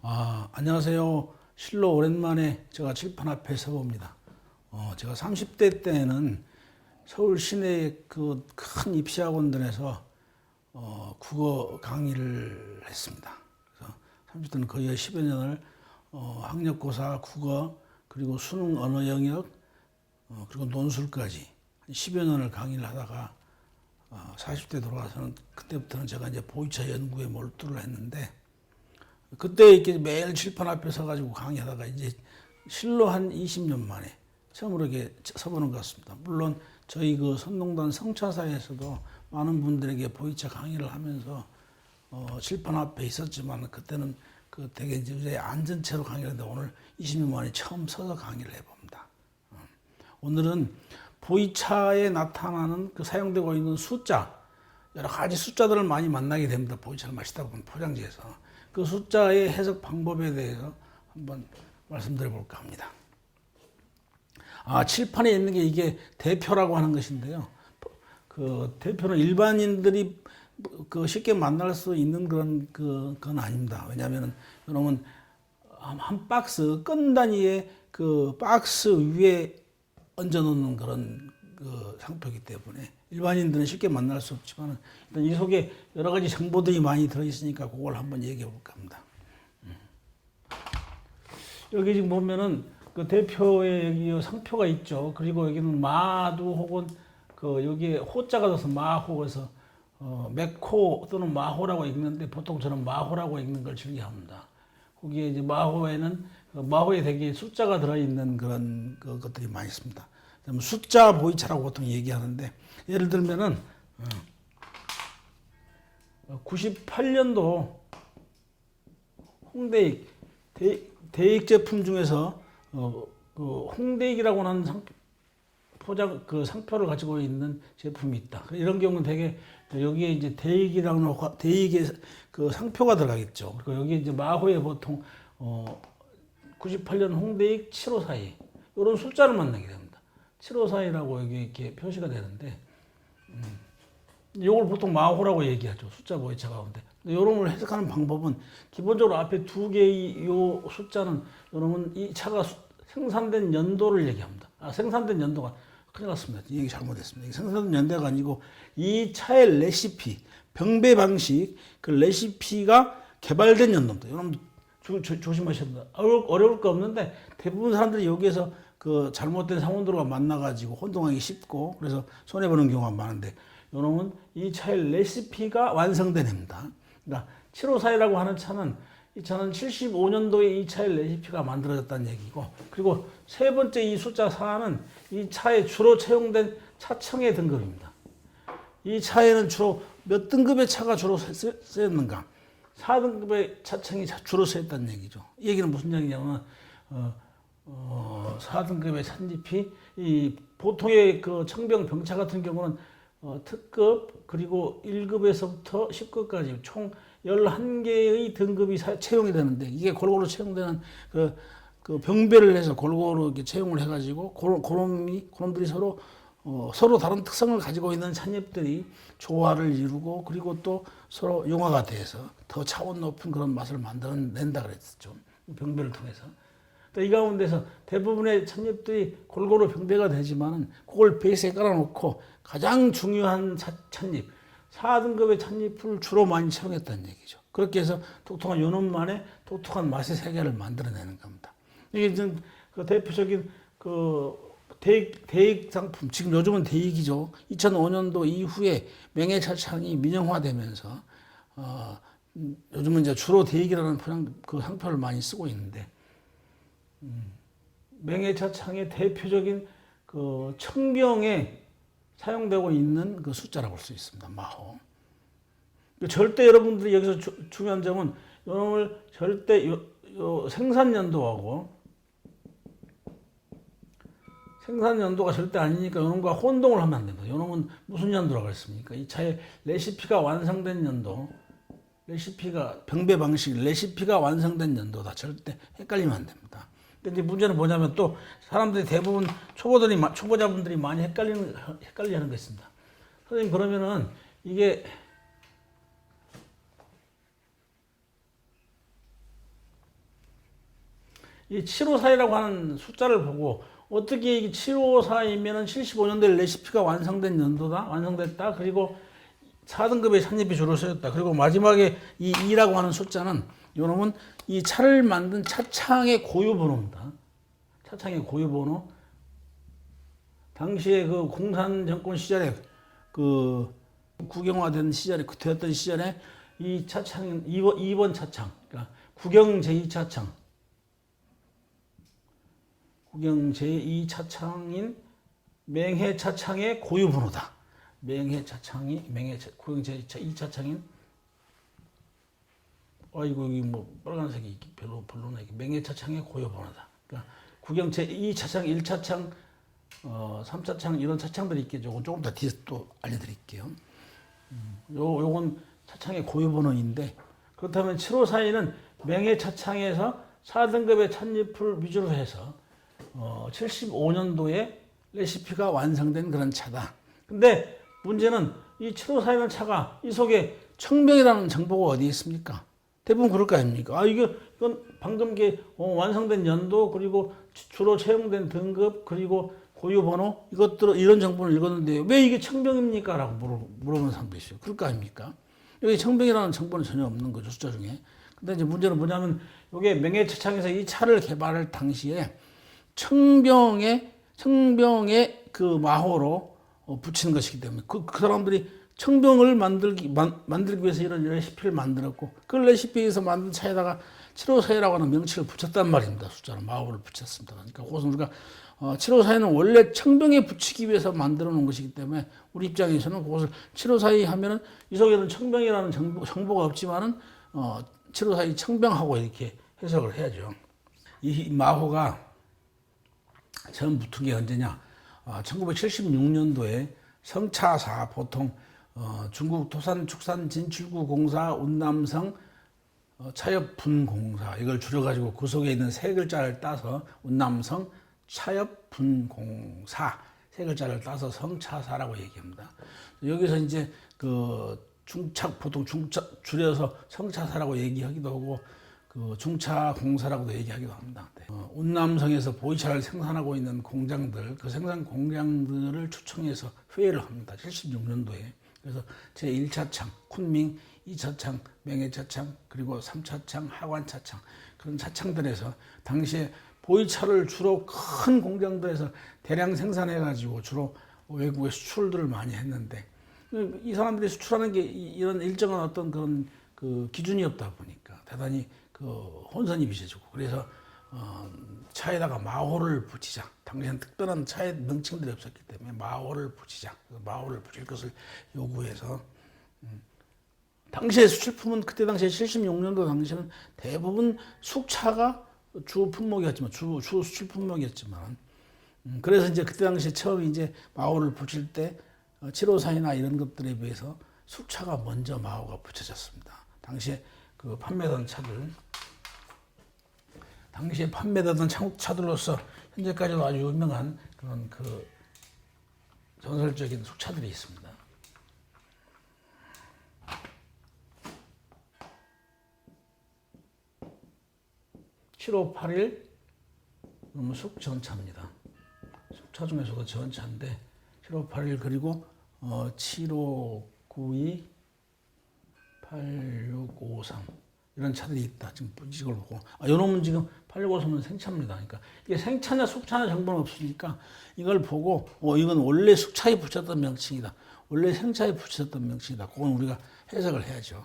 안녕하세요. 실로 오랜만에 제가 칠판 앞에 서봅니다. 제가 30대 때는 서울 시내 그 큰 입시학원들에서 국어 강의를 했습니다. 그래서 30대는 거의 10여 년을 학력고사, 국어, 그리고 수능 언어 영역, 그리고 논술까지 한 10여 년을 강의를 하다가 40대 돌아와서는 그때부터는 제가 이제 보이차 연구에 몰두를 했는데 그때 이렇게 매일 칠판 앞에 서가지고 강의하다가 이제 실로 한 20년 만에 처음으로 이렇게 서보는 것 같습니다. 물론 저희 그 선농단 성차사에서도 많은 분들에게 보이차 강의를 하면서 칠판 앞에 있었지만 그때는 그 되게 이제 앉은 채로 강의를 했는데 오늘 20년 만에 처음 서서 강의를 해봅니다. 오늘은 보이차에 나타나는 그 사용되고 있는 숫자, 여러 가지 숫자들을 많이 만나게 됩니다. 보이차를 마시다 보면 포장지에서. 그 숫자의 해석 방법에 대해서 한번 말씀드려 볼까 합니다. 칠판에 있는 게 이게 대표라고 하는 것인데요. 그 대표는 일반인들이 그 쉽게 만날 수 있는 그건 아닙니다. 왜냐하면 여러분 한 박스 건 단위의 그 박스 위에 얹어 놓는 그런 그 상표이기 때문에 일반인들은 쉽게 만날 수 없지만 일단 이 속에 여러 가지 정보들이 많이 들어있으니까 그걸 한번 얘기해 볼까 합니다. 여기 지금 보면은 그 대표에 여기 상표가 있죠. 그리고 여기는 마두 혹은 그 여기에 호자가 돼서 마호에서 맥호 또는 마호라고 읽는데 보통 저는 마호라고 읽는 걸 즐겨합니다. 거기에 이제 마호에는 마호에 되게 숫자가 들어있는 그런 것들이 많이 있습니다. 숫자 보이차라고 보통 얘기하는데 예를 들면은 98년도 홍대익 대익 제품 중에서 그 홍대익이라고 하는 상표를 가지고 있는 제품이 있다. 이런 경우는 되게 여기에 이제 대익이라는 대익의 그 상표가 들어가겠죠. 그리고 여기 이제 마호에 보통 98년 홍대익 7542 이런 숫자를 만나게 됩니다. 7542라고 여기 이렇게 표시가 되는데 이걸 보통 마호라고 얘기하죠. 숫자 보이차 가운데. 이런 걸 해석하는 방법은 기본적으로 앞에 두 개의 요 숫자는 여러분 이 차가 생산된 연도를 얘기합니다. 생산된 연도가 큰일 났습니다. 이 얘기 잘못했습니다. 이게 생산된 연도가 아니고 이 차의 레시피, 병배 방식, 그 레시피가 개발된 연도입니다. 여러분 조심하셔야 됩니다. 어려울 거 없는데 대부분 사람들이 여기에서 그 잘못된 상온도로가 만나가지고 혼동하기 쉽고 그래서 손해보는 경우가 많은데 요놈은 이 차의 레시피가 완성된 해입니다. 그러니까 7542라고 하는 차는 이 차는 75년도에 이 차의 레시피가 만들어졌다는 얘기고 그리고 세 번째 이 숫자 4는 이 차에 주로 채용된 차청의 등급입니다. 이 차에는 주로 몇 등급의 차가 주로 쓰였는가? 4등급의 차청이 주로 쓰였다는 얘기죠. 이 얘기는 무슨 얘기냐면 4등급의 찻잎이 이 보통의 그 청병 병차 같은 경우는 특급 그리고 1급에서부터 10급까지 총 11개의 등급이 채용이 되는데 이게 골고루 채용되는 그 병배를 해서 골고루 이렇게 채용을 해가지고 그놈들이 서로 다른 특성을 가지고 있는 찻잎들이 조화를 이루고 그리고 또 서로 융화가 돼서 더 차원 높은 그런 맛을 만들어낸다 그랬죠. 병배를 통해서. 이 가운데서 대부분의 찻잎들이 골고루 병배가 되지만은 그걸 베이스에 깔아놓고 가장 중요한 찻잎, 4등급의 찻잎을 주로 많이 채용했다는 얘기죠. 그렇게 해서 독특한 요놈만의 독특한 맛의 세계를 만들어내는 겁니다. 이게 지금 그 대표적인 그 대익 상품, 지금 요즘은 대익이죠. 2005년도 이후에 명예차창이 민영화되면서 요즘은 이제 주로 대익이라는 그 상표를 많이 쓰고 있는데 명예차창의 대표적인 그 청병에 사용되고 있는 그 숫자라고 볼 수 있습니다. 마호. 절대 여러분들이 여기서 중요한 점은 요놈을 절대 생산 연도가 절대 아니니까 요놈과 혼동을 하면 안 됩니다. 요놈은 무슨 연도라고 했습니까? 이 차의 레시피가 완성된 연도, 레시피가 병배 방식, 레시피가 완성된 연도다. 절대 헷갈리면 안 됩니다. 근데 이제 문제는 뭐냐면 또 사람들이 대부분 초보자분들이 많이 헷갈리는 게 있습니다. 선생님 그러면은 이게 이 754이라고 하는 숫자를 보고 어떻게 이게 754이면은 75년도에 레시피가 완성된 연도다, 완성됐다. 그리고 4등급의 찻잎이 주로 쓰였다. 그리고 마지막에 이 2라고 하는 숫자는 요놈은 이 차를 만든 차창의 고유 번호입니다. 차창의 고유 번호. 당시에 그 공산 정권 시절에 그 국영화된 시절에 되었던 시절에 이 차창은 2번 차창, 그러니까 국영 제2차창, 국영 제2차창인 맹해차창의 고유 번호다. 맹해차창이 국영 제2차창인 이거 뭐 빨간색이 별로네. 맹해차창의 고유 번호다. 그러니까 국영 제2차창, 1차창, 3차창 이런 차창들이 있겠죠. 조금 더 뒤에서 또 알려드릴게요. 요건 차창의 고유 번호인데 그렇다면 7542는 맹해 차창에서 4등급의 찻잎을 위주로 해서 75년도에 레시피가 완성된 그런 차다. 근데 문제는 이 7542라는 차가 이 속에 청명이라는 정보가 어디 있습니까? 대부분 그럴 거 아닙니까? 이건 방금 완성된 연도 그리고 주로 채용된 등급 그리고 고유 번호 이것들 이런 정보를 읽었는데 왜 이게 청병입니까? 라고 물어보는 사람도 있어요. 그럴 거 아닙니까? 여기 청병이라는 정보는 전혀 없는 거죠, 숫자 중에. 근데 이제 문제는 뭐냐면 이게 명예차창에서 이 차를 개발할 당시에 청병의 그 마호로 붙이는 것이기 때문에 그 사람들이 청병을 만들기 위해서 이런 레시피를 만들었고 그 레시피에서 만든 차에다가 754라고 하는 명칭을 붙였단 말입니다. 숫자로 마호를 붙였습니다. 그러니까 그것은 우리가 754는 원래 청병에 붙이기 위해서 만들어 놓은 것이기 때문에 우리 입장에서는 그것을 754 하면은 이 속에는 청병이라는 정보가 없지만은 754 청병하고 이렇게 해석을 해야죠. 이 마호가 처음 붙은 게 언제냐? 1976년도에 성차사 보통 중국 토산축산진출구공사 운남성 차엽분공사 이걸 줄여가지고 그 속에 있는 세 글자를 따서 운남성 차엽분공사 세 글자를 따서 성차사라고 얘기합니다. 여기서 이제 보통 중차 줄여서 성차사라고 얘기하기도 하고 그 중차공사라고도 얘기하기도 합니다. 운남성에서 보이차를 생산하고 있는 공장들, 그 생산 공장들을 초청해서 회의를 합니다. 76년도에. 그래서 제1차창, 쿤밍, 2차창, 맹해차창, 그리고 3차창, 하관차창 그런 차창들에서 당시에 보이차를 주로 큰 공장들에서 대량 생산해가지고 주로 외국에 수출들을 많이 했는데 이 사람들이 수출하는 게 이런 일정한 어떤 그런 그 기준이 없다 보니까 대단히 혼선이 빚어지고 그래서 차에다가 마호를 붙이자. 당시엔 특별한 차에 명칭들이 없었기 때문에 마호를 붙이자. 마호를 붙일 것을 요구해서 당시의 수출품은 그때 당시에 76년도 당시에는 대부분 숙차가 주 품목이었지만 주 수출 품목이었지만 그래서 이제 그때 당시에 처음 이제 마호를 붙일 때 754이나 이런 것들에 비해서 숙차가 먼저 마호가 붙여졌습니다. 당시에 그 판매던 차들 당시에 판매되던 차들로서 현재까지도 아주 유명한 그런 그 전설적인 숙차들이 있습니다. (7581) 숙전차입니다. 숙차 중에서도 전차인데 7581 그리고 7592 8653 이런 차들이 있다. 지금 이걸 보고 요놈은 지금 8653은 생차입니다. 그러니까 이게 생차냐 숙차냐 정보는 없으니까 이걸 보고 이건 원래 숙차에 붙였던 명칭이다. 원래 생차에 붙였던 명칭이다. 그건 우리가 해석을 해야죠.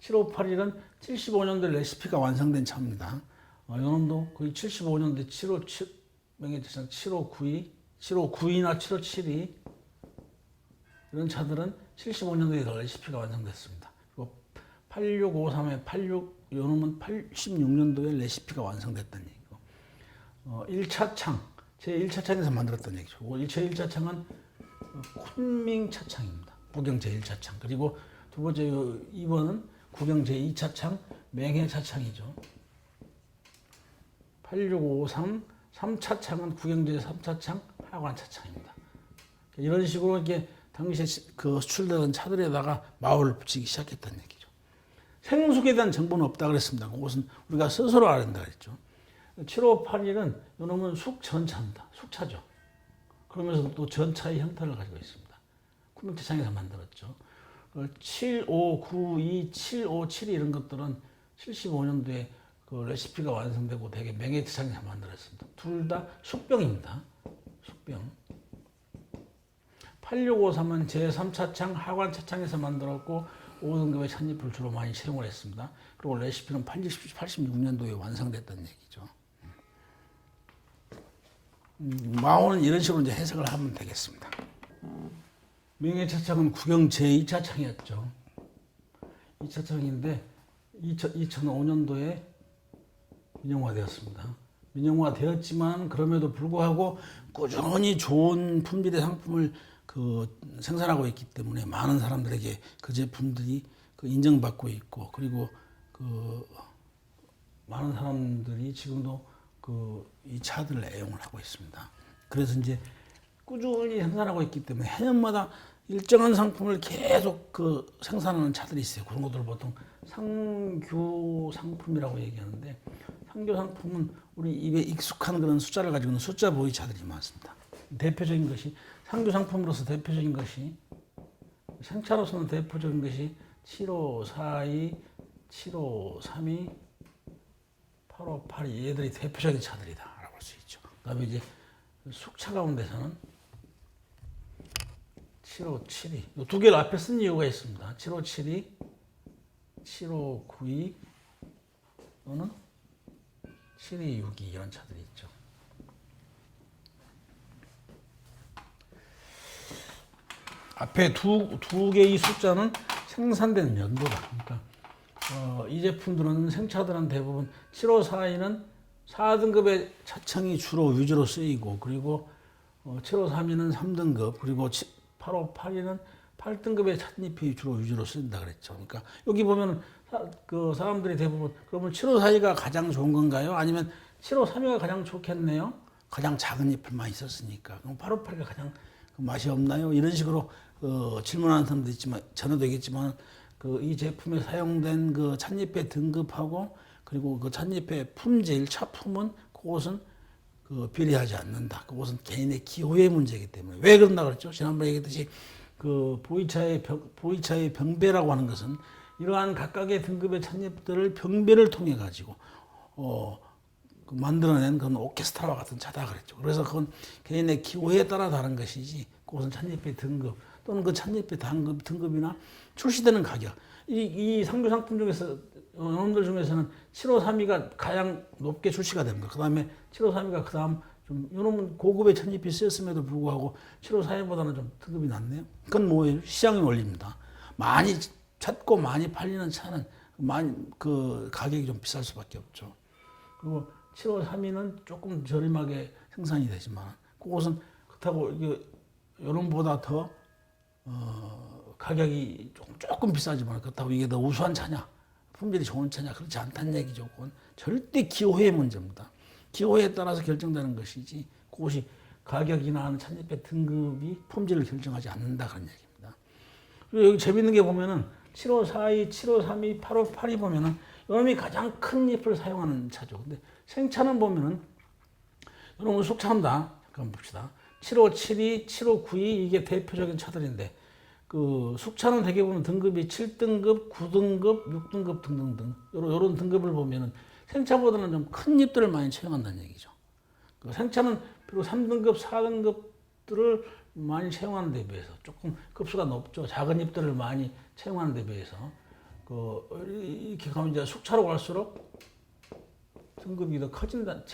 7581은 75년도 레시피가 완성된 차입니다. 요놈도 거의 75년도에 757 명예차창 7592 7592나 7572 이런 차들은 75년도에 더 레시피가 완성됐습니다. 그리고 8653에 요놈은 86년도에 레시피가 완성됐다는 얘기고 1차창 제1차창에서 만들었던 얘기죠. 제1차창은 쿤밍 차창입니다. 국영 제1차창. 그리고 두 번째 2번은 국영 제2차창 맹해 차창이죠. 8653 3차창은 국영 제3차창 하관 차창입니다. 이런 식으로 이렇게 당시에 그 수출되던 차들에다가 마호를 붙이기 시작했다는 얘기죠. 생숙에 대한 정보는 없다 그랬습니다. 그것은 우리가 스스로 알아야 된다 그랬죠. 7581은 이놈은 숙전차입니다. 숙차죠. 그러면서 또 전차의 형태를 가지고 있습니다. 구명차창에서 만들었죠. 7592, 757 이런 것들은 75년도에 그 레시피가 완성되고 되게 명예차창에서 만들었습니다. 둘 다 숙병입니다. 숙병. 8653은 제3차창 하관차창에서 만들었고 5등급의 찻잎을 주로 많이 채용을 했습니다. 그리고 레시피는 86년도에 완성됐다는 얘기죠. 마오는 이런 식으로 이제 해석을 하면 되겠습니다. 명예차창은 국영 제2차창이었죠. 2차창인데 2005년도에 민영화되었습니다. 민영화되었지만 그럼에도 불구하고 꾸준히 좋은 품질의 상품을 생산하고 있기 때문에 많은 사람들에게 그 제품들이 인정받고 있고, 그리고 많은 사람들이 지금도 이 차들을 애용을 하고 있습니다. 그래서 이제 꾸준히 생산하고 있기 때문에 해년마다 일정한 상품을 계속 생산하는 차들이 있어요. 그런 것들을 보통 상교 상품이라고 얘기하는데, 상교 상품은 우리 입에 익숙한 그런 숫자를 가지고 있는 숫자 보이 차들이 많습니다. 대표적인 것이 상교 상품으로서 대표적인 것이, 생차로서는 대표적인 것이 7542, 7532, 8582 얘들이 대표적인 차들이다라고 할 수 있죠. 그다음에 이제 숙차 가운데서는 7572, 이 두 개를 앞에 쓴 이유가 있습니다. 7572, 7592 또는 7262 이런 차들이 있죠. 앞에 두 개의 숫자는 생산된 연도다. 그러니까 이 제품들은 생차들은 대부분 7542는 4등급의 차창이 주로 위주로 쓰이고, 그리고 7532는 3등급, 그리고 8582는 8등급의 찻잎이 주로 위주로 쓰인다 그랬죠. 그러니까 여기 보면 사람들이 대부분 그러면 7542가 가장 좋은 건가요? 아니면 7532가 가장 좋겠네요? 가장 작은 잎을 많이 썼으니까. 그럼 8582가 가장 맛이 없나요? 이런 식으로 질문하는 사람도 있지만, 전에도 얘기했지만 이 제품에 사용된 찻잎의 등급하고 그리고 찻잎의 품질, 차품은 그것은 비례하지 않는다. 그것은 개인의 기호의 문제이기 때문에. 왜 그런다 그랬죠? 지난번에 얘기했듯이 보이차의 병배라고 하는 것은 이러한 각각의 등급의 찻잎들을 병배를 통해 가지고 만들어낸 그런 오케스트라와 같은 차다 그랬죠. 그래서 그건 개인의 기호에 따라 다른 것이지, 그것은 찻잎의 등급 또는 그 찻잎의 등급이나 출시되는 가격, 이 상교 상품 중에서 여러분들 중에서는 7532가 가장 높게 출시가 됩니다. 그 다음에 7532가 그 다음 좀 이놈은 고급의 찻잎이 쓰였음에도 불구하고 7542보다는 좀 등급이 낮네요. 그건 뭐예요? 시장의 원리입니다. 많이 찾고 많이 팔리는 차는 가격이 좀 비쌀 수밖에 없죠. 그리고 7532는 조금 저렴하게 생산이 되지만 그것은 그렇다고 여론보다 더 가격이 조금 비싸지만 그렇다고 이게 더 우수한 차냐, 품질이 좋은 차냐, 그렇지 않다는 얘기죠. 그건 절대 기호의 문제입니다. 기호에 따라서 결정되는 것이지 그것이 가격이나 찻잎의 등급이 품질을 결정하지 않는다 그런 얘기입니다. 그리고 여기 재밌는 게 보면은 7542, 7532, 8582 보면은 이놈이 가장 큰 잎을 사용하는 차죠. 근데 생차는 보면은 이놈은 숙차입니다. 잠깐 봅시다. 7572, 7592 이게 대표적인 차들인데 숙차는 대개보면 등급이 7등급, 9등급, 6등급 등등등 이런 등급을 보면은 생차보다는 좀 큰 잎들을 많이 채용한다는 얘기죠. 생차는 비록 3등급, 4등급들을 많이 채용하는 데 비해서 조금 급수가 높죠. 작은 잎들을 많이 채용하는 데 비해서 이렇게 가면 이제 숙차로 갈수록 등급이 더 커진다,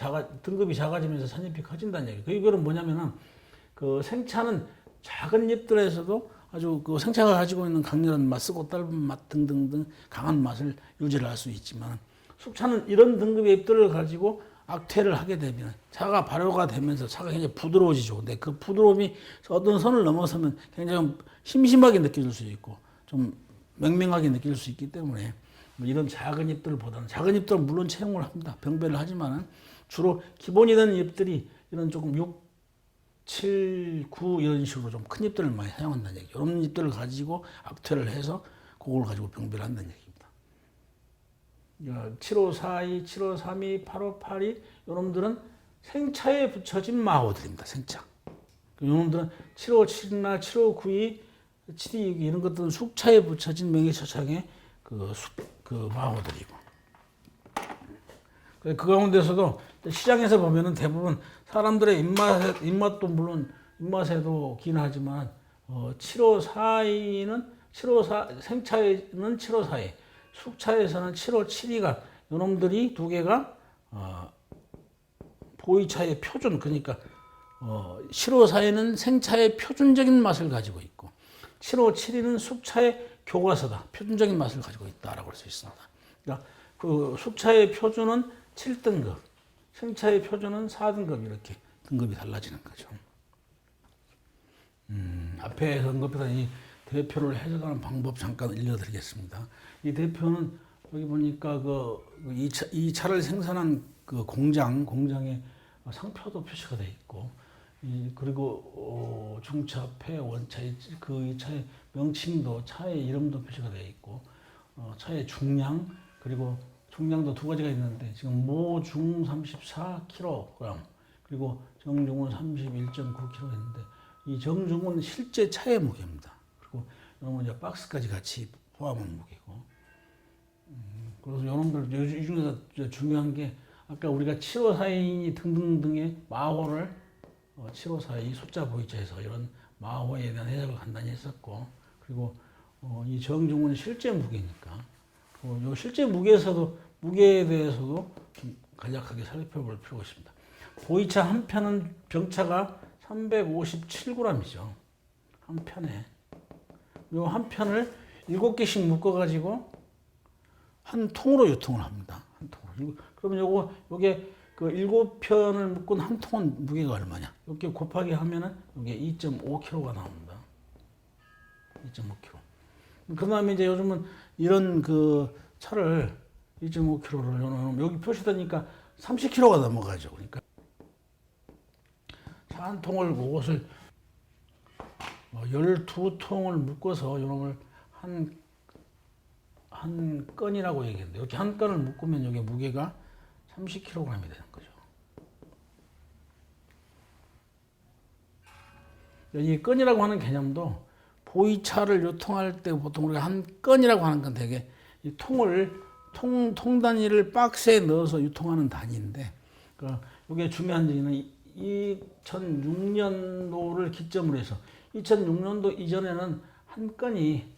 등급이 작아지면서 찻잎이 커진다는 얘기. 이거는 뭐냐면은 생차는 작은 잎들에서도 아주 생차가 가지고 있는 강렬한 맛, 쓰고 짧은 맛 등등등 강한 맛을 유지를 할 수 있지만, 숙차는 이런 등급의 잎들을 가지고 악퇴를 하게 되면 차가 발효가 되면서 차가 굉장히 부드러워지죠. 근데 그 부드러움이 어떤 선을 넘어서면 굉장히 좀 심심하게 느껴질 수 있고 좀 맹맹하게 느낄 수 있기 때문에 이런 작은 잎들보다는, 작은 잎들은 물론 채용을 합니다. 병배를 하지만 주로 기본이 되는 잎들이 이런 조금 6, 7, 9 이런 식으로 좀 큰 잎들을 많이 사용한다는 얘기죠. 이런 잎들을 가지고 악퇴를 해서 그걸 가지고 병배를 한다는 얘기입니다. 7542, 7532, 8582 요놈들은 생차에 붙여진 마호들입니다. 생차. 요놈들은 7571이나 7592, 72 이런 것들은 숙차에 붙여진 명예초창의 그 마호들이고. 그 가운데서도 시장에서 보면은 대부분 사람들의 입맛도 물론 입맛에도 기인하지만 7542는 7542 생차에는 7542, 숙차에서는 7572가 요놈들이 두 개가 보이차의 표준 그러니까 7542는 생차의 표준적인 맛을 가지고 있고 7572는 숙차의 교과서다 표준적인 맛을 가지고 있다라고 할 수 있습니다. 그러니까 그 숙차의 표준은 7등급, 생차의 표준은 4등급 이렇게 등급이 달라지는 거죠. 앞에 언급했던 이 대표를 해석하는 방법 잠깐 알려드리겠습니다. 이 대표는 여기 보니까 이 차를 생산한 그 공장에 상표도 표시가 되어 있고, 그리고 중차, 폐, 원차, 이 차의 명칭도 차의 이름도 표시가 되어 있고, 차의 중량 그리고 중량도 두 가지가 있는데 지금 모중 34kg 그리고 정중은 31.9kg 있는데 이 정중은 실제 차의 무게입니다. 그리고 이런 이제 박스까지 같이 포함한 무게고. 그래서 이놈들 이 중에서 중요한 게 아까 우리가 7542 등등등의 마호를 7542 숫자 보이차에서 이런 마호에 대한 해석을 간단히 했었고, 그리고 이 정중은 실제 무게니까 요 실제 무게에 대해서도 좀 간략하게 살펴볼 필요가 있습니다. 보이차 한 편은 병차가 357g이죠. 한 편에. 요 한 편을 7개씩 묶어가지고 한 통으로 유통을 합니다. 한 통으로. 그러면 요게 그 7편을 묶은 한 통은 무게가 얼마냐? 이렇게 곱하기 하면은 이게 2.5kg가 나옵니다. 2.5kg. 그 다음에 이제 요즘은 이런 그 차를 2.5kg를 여기 표시되니까 30kg가 넘어가죠. 그러니까 차 한 통을 그것을 12통을 묶어서 이놈을 한 건이라고 얘기했는데 이렇게 한 건을 묶으면 이게 무게가 30kg이 되는 거죠. 이 건이라고 하는 개념도 보이차를 유통할 때 보통 우리가 한 건이라고 하는 건 되게 이 통 단위를 박스에 넣어서 유통하는 단위인데, 이게 중요한 점은 2006년도를 기점으로 해서 2006년도 이전에는 한 건이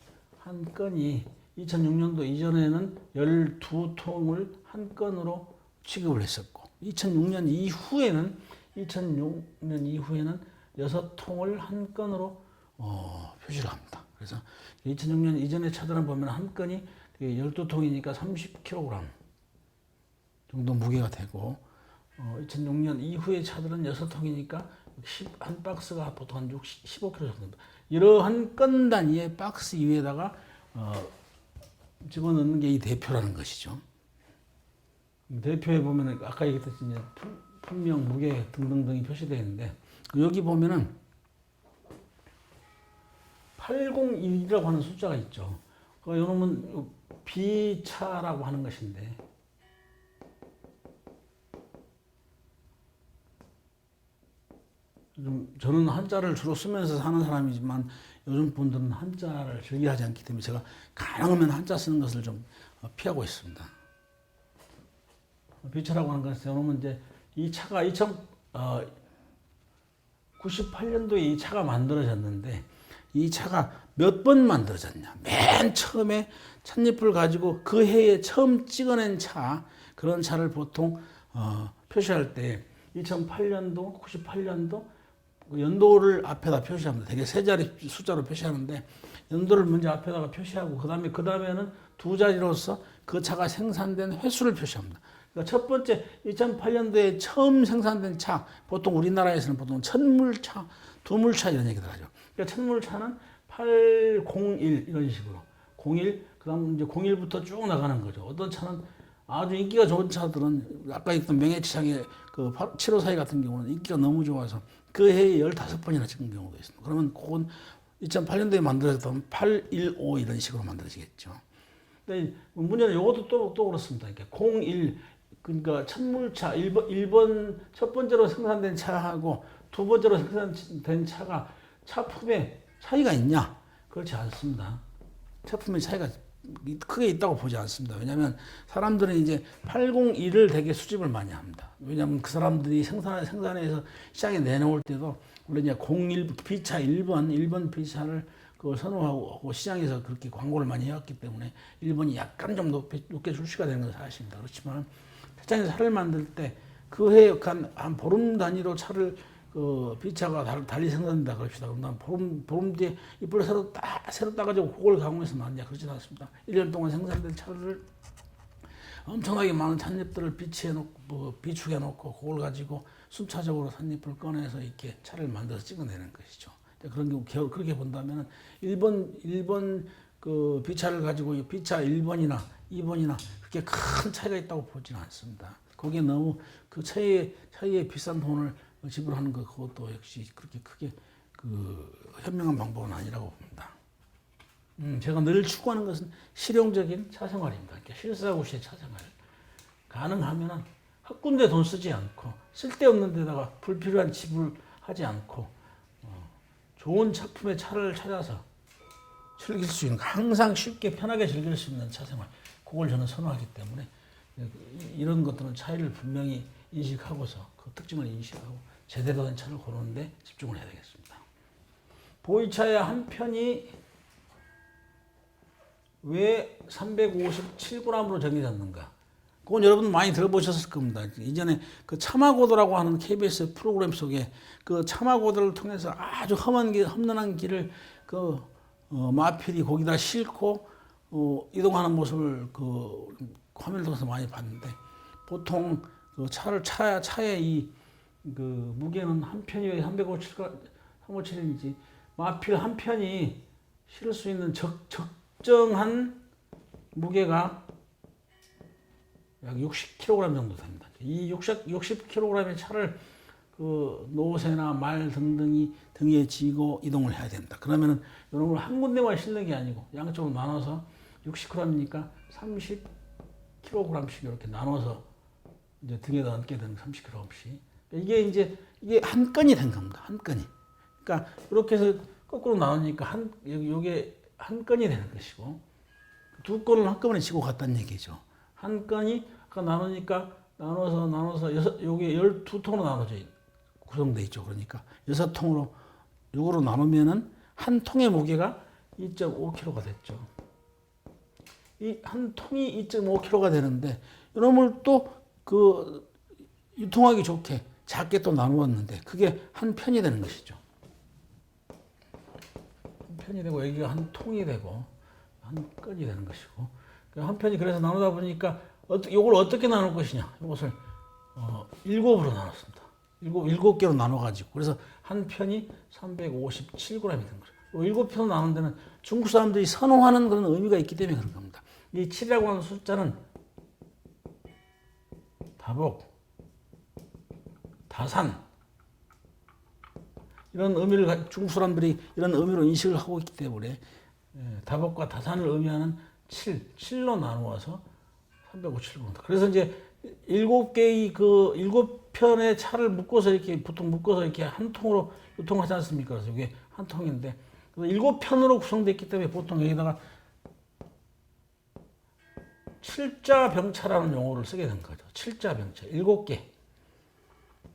2006년도 이전에는 12통을 한 건으로 취급을 했었고 2006년 이후에는 6통을 한 건으로 표시를 합니다. 그래서 2006년 이전의 차들은 보면 한 건이 12통이니까 30kg 정도 무게가 되고 2006년 이후의 차들은 6통이니까 한 박스가 보통 한 15kg 정도. 이러한 건 단위의 박스 위에다가 집어넣는 게 이 대표라는 것이죠. 대표에 보면은 아까 얘기했듯이 이제 품명, 무게 등등등이 표시되어 있는데 여기 보면은 801이라고 하는 숫자가 있죠. 이놈은 B차라고 하는 것인데 저는 한자를 주로 쓰면서 사는 사람이지만 요즘 분들은 한자를 즐겨하지 않기 때문에 제가 가능하면 한자 쓰는 것을 좀 피하고 있습니다. B차라고 하는 것은 요놈은 이제 이 차가 1998년도에 이 차가 만들어졌는데 이 차가 몇 번 만들어졌냐. 맨 처음에 찻잎을 가지고 그 해에 처음 찍어낸 차, 그런 차를 보통 표시할 때 2008년도, 98년도 연도를 앞에다 표시합니다. 되게 세 자리 숫자로 표시하는데 연도를 먼저 앞에다가 표시하고 그 다음에는 두 자리로서 그 차가 생산된 횟수를 표시합니다. 그러니까 첫 번째 2008년도에 처음 생산된 차, 보통 우리나라에서는 보통 천물차, 두물차 이런 얘기들 하죠. 그러니까 천물차는 801 이런 식으로 01, 그다음 이제 01부터 쭉 나가는 거죠. 어떤 차는 아주 인기가 좋은 차들은 아까 얘기했던 명예치상의 그 7542 같은 경우는 인기가 너무 좋아서 그 해에 15번이나 찍은 경우도 있습니다. 그러면 그건 2008년도에 만들어졌던 815 이런 식으로 만들어지겠죠. 근데 문제는 이것도 또 그렇습니다. 이렇게 01 그러니까 천물차 1번 첫 번째로 생산된 차하고 두 번째로 생산된 차가 차품에 차이가 있냐? 그렇지 않습니다. 차품의 차이가 크게 있다고 보지 않습니다. 왜냐하면 사람들은 이제 801을 되게 수집을 많이 합니다. 왜냐하면 그 사람들이 생산해서 시장에 내놓을 때도 원래 이제 01 B차 1번 B차를 그걸 선호하고 시장에서 그렇게 광고를 많이 해왔기 때문에 1번이 약간 좀 높게 출시가 되는 건 사실입니다. 그렇지만 시장에서 차를 만들 때 그 해 한 보름 단위로 차를 B차가 달리 생산된다 그럽시다. 그럼 보름 뒤에 이빨을 새로 따가지고 그걸 가공해서 만드냐 그렇지 않습니다. 1년 동안 생산된 차를 엄청나게 많은 찻잎들을 비축해 놓고 그걸 가지고 순차적으로 찻잎을 꺼내서 이렇게 차를 만들어서 찍어내는 것이죠. 그런 경우 그렇게 본다면 1번 그 B차를 가지고 B차 1번이나 2번이나 그렇게 큰 차이가 있다고 보지는 않습니다. 거기에 너무 그 차이에 비싼 돈을 지불하는 것 그것도 역시 그렇게 크게 그 현명한 방법은 아니라고 봅니다. 제가 늘 추구하는 것은 실용적인 차생활입니다. 그러니까 실사구시의 차생활. 가능하면 헛군데 돈 쓰지 않고 쓸데없는 데다가 불필요한 지불하지 않고 좋은 차품의 차를 찾아서 즐길 수 있는 항상 쉽게 편하게 즐길 수 있는 차생활. 그걸 저는 선호하기 때문에 이런 것들은 차이를 분명히 인식하고서 그 특징을 인식하고 제대로 된 차를 고르는데 집중을 해야 되겠습니다. 보이차의 한 편이 왜 357g으로 정해졌는가? 그건 여러분 많이 들어보셨을 겁니다. 이전에 그 참화고도라고 하는 KBS 프로그램 속에 그 참화고도를 통해서 아주 험난한 길을 마필이 거기다 싣고 이동하는 모습을 그 화면을 통해서 많이 봤는데 보통 그 차의 이 그 무게는 한 편이 왜 357인지 마필 한 편이 실을 수 있는 적정한 무게가 약 60kg 정도 됩니다. 이 60kg의 차를 그 노새나 말 등에 지고 이동을 해야 된다. 그러면은 여러분 한 군데만 실는 게 아니고 양쪽으로 나눠서 60g이니까 30kg씩 이렇게 나눠서 이제 등에다 얹게 되는 30kg씩. 이게 한 건이 된 겁니다. 한 건이. 그러니까 이렇게 해서 거꾸로 나누니까 요게 한 건이 되는 것이고 두 건을 한꺼번에 지고 갔다는 얘기죠. 한 건이 아까 나누니까 나눠서 요게 12통으로 나눠져 구성되어 있죠. 그러니까 6통으로 요거로 나누면은 한 통의 무게가 2.5kg가 됐죠. 이 한 통이 2.5kg가 되는데 이놈을 또 그 유통하기 좋게 작게 또 나누었는데 그게 한 편이 되는 것이죠. 한 편이 되고 여기가 한 통이 되고 한 건이 되는 것이고 한 편이 그래서 나누다 보니까 이걸 어떻게 나눌 것이냐 이것을 7으로 나눴습니다. 7개로 나눠가지고 그래서 한 편이 357g이 된 거죠. 7편으로 나눈 데는 중국 사람들이 선호하는 그런 의미가 있기 때문에 그런 겁니다. 이 7이라고 하는 숫자는 다복, 다산 이런 의미를 중국 사람들이 이런 의미로 인식을 하고 있기 때문에 다복과 다산을 의미하는 7로 나누어서 357g. 그래서 이제 7개의 그 7편의 차를 보통 묶어서 이렇게 한 통으로 유통하지 않습니까? 그래서 이게 한 통인데 7편으로 구성되어 있기 때문에 보통 여기다가 7자병차라는 용어를 쓰게 된 거죠. 7자병차, 7개.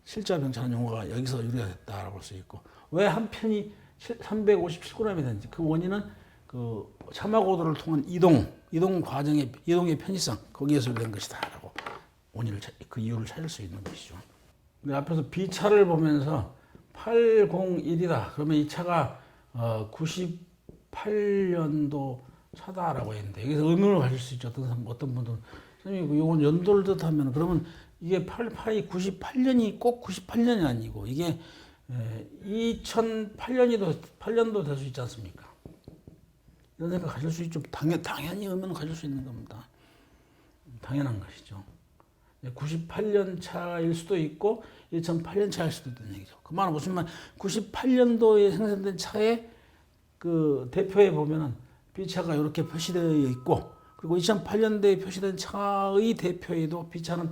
7자병차라는 용어가 여기서 유래가 됐다라고 볼 수 있고 왜 한 편이 357g이 되는지 그 원인은 그 참화고도를 통한 이동의 편의성 거기에서 유래된 것이다라고 그 이유를 찾을 수 있는 것이죠. 근데 앞에서 B차를 보면서 801이다. 그러면 이 차가 98년도 차다라고 했는데 여기서 의문을 가질 수 있죠. 어떤 분들은 선생님 이건 연도를 뜻하면 그러면 이게 98년이 꼭 98년이 아니고 이게 2008년도 될 수 있지 않습니까? 이런 생각 가질 수 있죠. 당연히 의문을 가질 수 있는 겁니다. 당연한 것이죠. 98년 차일 수도 있고 2008년 차일 수도 있다는 얘기죠. 그 말은 무슨 말? 98년도에 생산된 차의 그 대표에 보면은 B차가 이렇게 표시되어 있고 그리고 2008년도에 표시된 차의 대표에도 B차는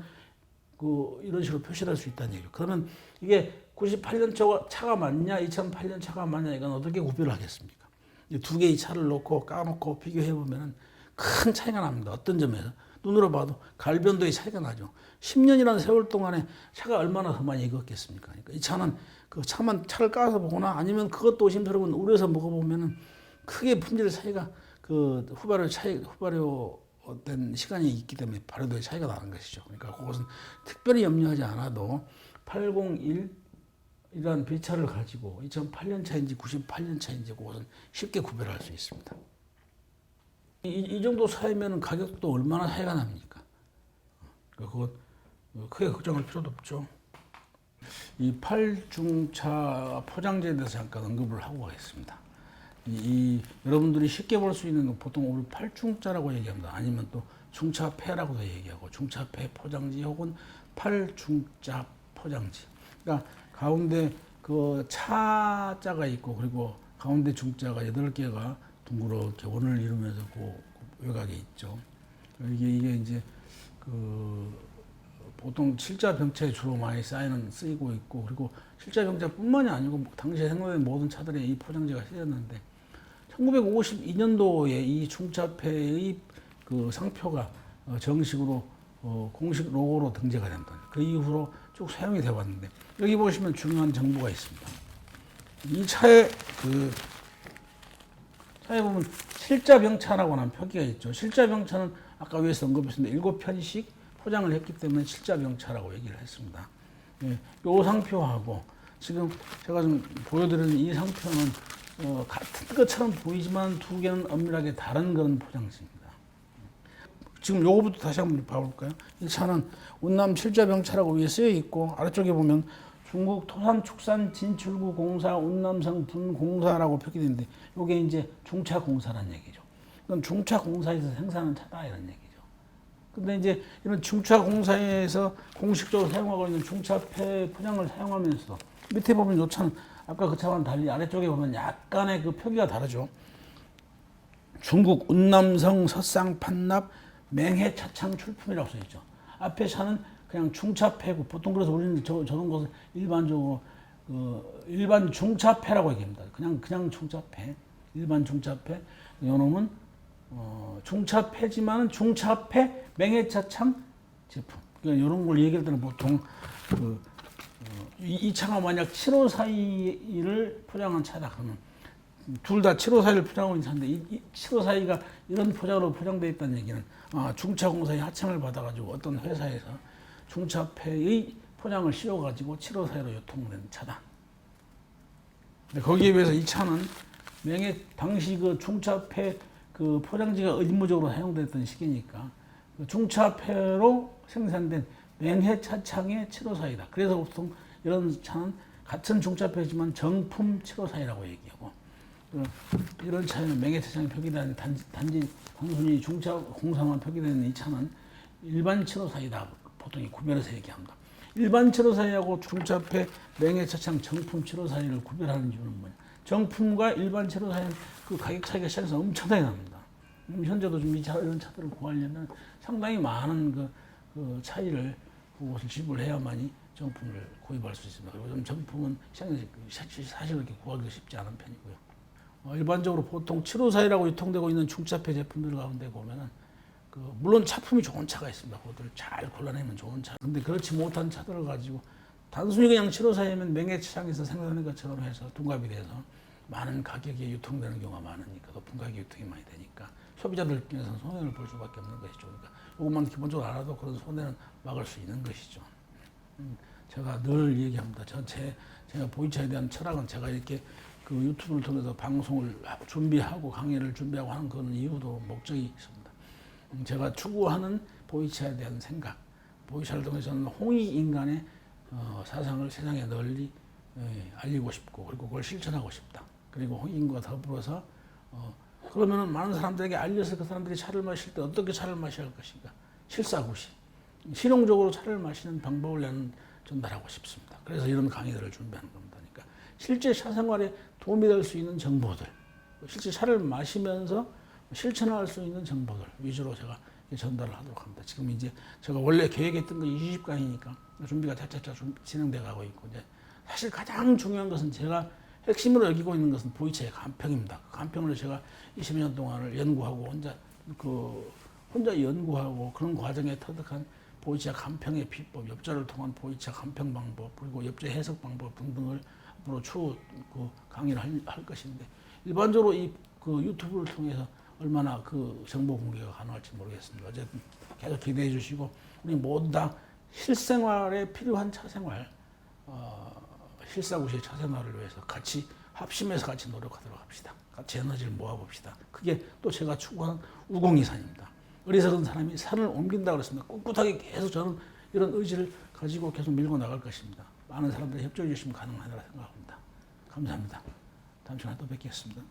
이런 식으로 표시를 할 수 있다는 얘기죠. 그러면 이게 98년 차가 맞냐, 2008년 차가 맞냐, 이건 어떻게 구별을 하겠습니까? 이 두 개의 차를 놓고 까놓고 비교해 보면은 큰 차이가 납니다. 어떤 점에서 눈으로 봐도 갈변도의 차이가 나죠. 10년이라는 세월 동안에 차가 얼마나 더 많이 익었겠습니까? 그러니까 이 차는 차를 까서 보거나 아니면 그것도 의심스러운 우려서 먹어보면은 크게 품질 차이가 후발효된 시간이 있기 때문에 발효도의 차이가 나는 것이죠. 그러니까 그것은 특별히 염려하지 않아도 801이라는 B차를 가지고 2008년 차인지 98년 차인지 그것은 쉽게 구별할 수 있습니다. 이 정도 차이면 가격도 얼마나 차이가 납니까? 그것 크게 걱정할 필요도 없죠. 이 8중차 포장재에 대해서 잠깐 언급을 하고 가겠습니다. 여러분들이 쉽게 볼 수 있는 건 보통 우리 8중짜라고 얘기합니다. 아니면 또 중차폐라고도 얘기하고 중차폐 포장지 혹은 8중짜 포장지. 그러니까 가운데 그 차자가 있고 그리고 가운데 중자가 8개가 둥그렇게 원을 이루면서 그 외곽에 있죠. 이게 이제 보통 칠자병차에 주로 많이 쓰이고 있고 그리고 칠자병차뿐만이 아니고 당시에 생산된 모든 차들에 이 포장재가 쓰였는데 1952년도에 이 중차폐의 그 상표가 정식으로 공식 로고로 등재가 된다. 그 이후로 쭉 사용이 되어 왔는데 여기 보시면 중요한 정보가 있습니다. 이 차에 차에 보면 실자병차라고 하는 표기가 있죠. 실자병차는 아까 위에서 언급했습니다. 7편씩 포장을 했기 때문에 실자병차라고 얘기를 했습니다. 이 상표하고 지금 제가 좀 보여드리는 이 상표는 같은 것처럼 보이지만 두 개는 엄밀하게 다른 그런 포장지입니다. 지금 요거부터 다시 한번 봐볼까요? 이 차는 운남 실자병차라고 위에 쓰여 있고 아래쪽에 보면 중국 토산축산진출구 공사 운남성 분공사라고 표기되는데 이게 이제 중차공사라는 얘기죠. 이건 중차공사에서 생산한 차다 이런 얘기죠. 근데 이제 이런 중차공사에서 공식적으로 사용하고 있는 중차폐 포장을 사용하면서 밑에 보면 이 차는 아까 그 차와는 달리 아래쪽에 보면 약간의 그 표기가 다르죠. 중국 운남성 서쌍 판납 맹해 차창 출품이라고 써 있죠. 앞에 차는 그냥 중차폐고 보통 그래서 우리는 저런 것을 일반적으로 일반 중차폐라고 얘기합니다. 그냥 중차폐, 일반 중차폐. 요놈은 중차폐지만 중차폐 맹해차창 제품. 그러니까 이런 걸 얘기할 때는 보통 이 차가 만약 754를 포장한 차다 그러면 둘 다 754를 포장하고 있는 차인데 이 754가 이런 포장으로 포장되어 있다는 얘기는 중차공사의 하청을 받아가지고 어떤 회사에서 중차폐의 포장을 씌워가지고 754로 유통된 차다. 근데 거기에 비해서 이 차는 당시 그 중차폐 그 포장지가 의무적으로 사용됐던 시기니까 그 중차폐로 생산된 맹해차창의 754이다. 그래서 보통 이런 차는 같은 중차폐지만 정품 754이라고 얘기하고 이런 차에는 맹해차창이 표기된 단순히 중차공사만 표기되는 이 차는 일반 754이다. 보통 구별해서 얘기합니다. 일반 754하고 중차폐 맹해차창 정품 754를 구별하는 이유는 뭐냐? 정품과 일반 754는 그 가격 차이가 시장에서 엄청나게 납니다. 현재도 좀 이런 차들을 구하려면 상당히 많은 그 차이를 그것을 지불해야만이 정품을 구입할 수 있습니다. 요즘 정품은 시장에서 사실 그렇게 구하기가 쉽지 않은 편이고요. 일반적으로 보통 754이라고 유통되고 있는 중차폐 제품들 가운데 보면은 물론 차품이 좋은 차가 있습니다. 그것들 잘 골라내면 좋은 차. 근데 그렇지 못한 차들을 가지고 단순히 그냥 754이면 맹해차창에서 생산하는 것처럼 해서 둔갑이 돼서 많은 가격에 유통되는 경우가 많으니까 높은 가격에 유통이 많이 되니까 소비자들 입장에서는 손해를 볼 수밖에 없는 것이죠. 그러니까 이것만 기본적으로 알아도 그런 손해는 막을 수 있는 것이죠. 제가 늘 얘기합니다. 제가 보이차에 대한 철학은 제가 이렇게 그 유튜브를 통해서 방송을 준비하고 강의를 준비하고 하는 그런 이유도 목적이 있습니다. 제가 추구하는 보이차에 대한 생각, 보이차를 통해서는 홍익 인간의 사상을 세상에 널리 알리고 싶고 그리고 그걸 실천하고 싶다. 그리고 홍익인과 더불어서 그러면은 많은 사람들에게 알려서 그 사람들이 차를 마실 때 어떻게 차를 마셔야 할 것인가 실사구시 실용적으로 차를 마시는 방법을 전달하고 싶습니다. 그래서 이런 강의들을 준비하는 겁니다. 그러니까 실제 차 생활에 도움이 될 수 있는 정보들, 실제 차를 마시면서 실천할 수 있는 정보들 위주로 제가 전달을 하도록 합니다. 지금 이제 제가 원래 계획했던 거 20강이니까 준비가 차차차 진행돼 가고 있고, 이제 사실 가장 중요한 것은 제가 핵심으로 여기고 있는 것은 보이차의 간평입니다. 그 간평을 제가 20년 동안을 연구하고 혼자 연구하고 그런 과정에 터득한 보이차 간평의 비법, 엽자를 통한 보이차 간평 방법, 그리고 엽자 해석 방법 등등을 앞으로 추후 강의를 할 것인데, 일반적으로 유튜브를 통해서 얼마나 그 정보 공개가 가능할지 모르겠습니다. 어쨌든 계속 기대해 주시고, 우리 모두 다 실생활에 필요한 차생활, 실사구시의 차생활을 위해서 같이 합심해서 같이 노력하도록 합시다. 같이 에너지를 모아봅시다. 그게 또 제가 추구하는 우공이산입니다. 어리석은 사람이 산을 옮긴다고 그랬습니다. 꿋꿋하게 계속 저는 이런 의지를 가지고 계속 밀고 나갈 것입니다. 많은 사람들이 협조해 주시면 가능하리라 생각합니다. 감사합니다. 다음 시간에 또 뵙겠습니다.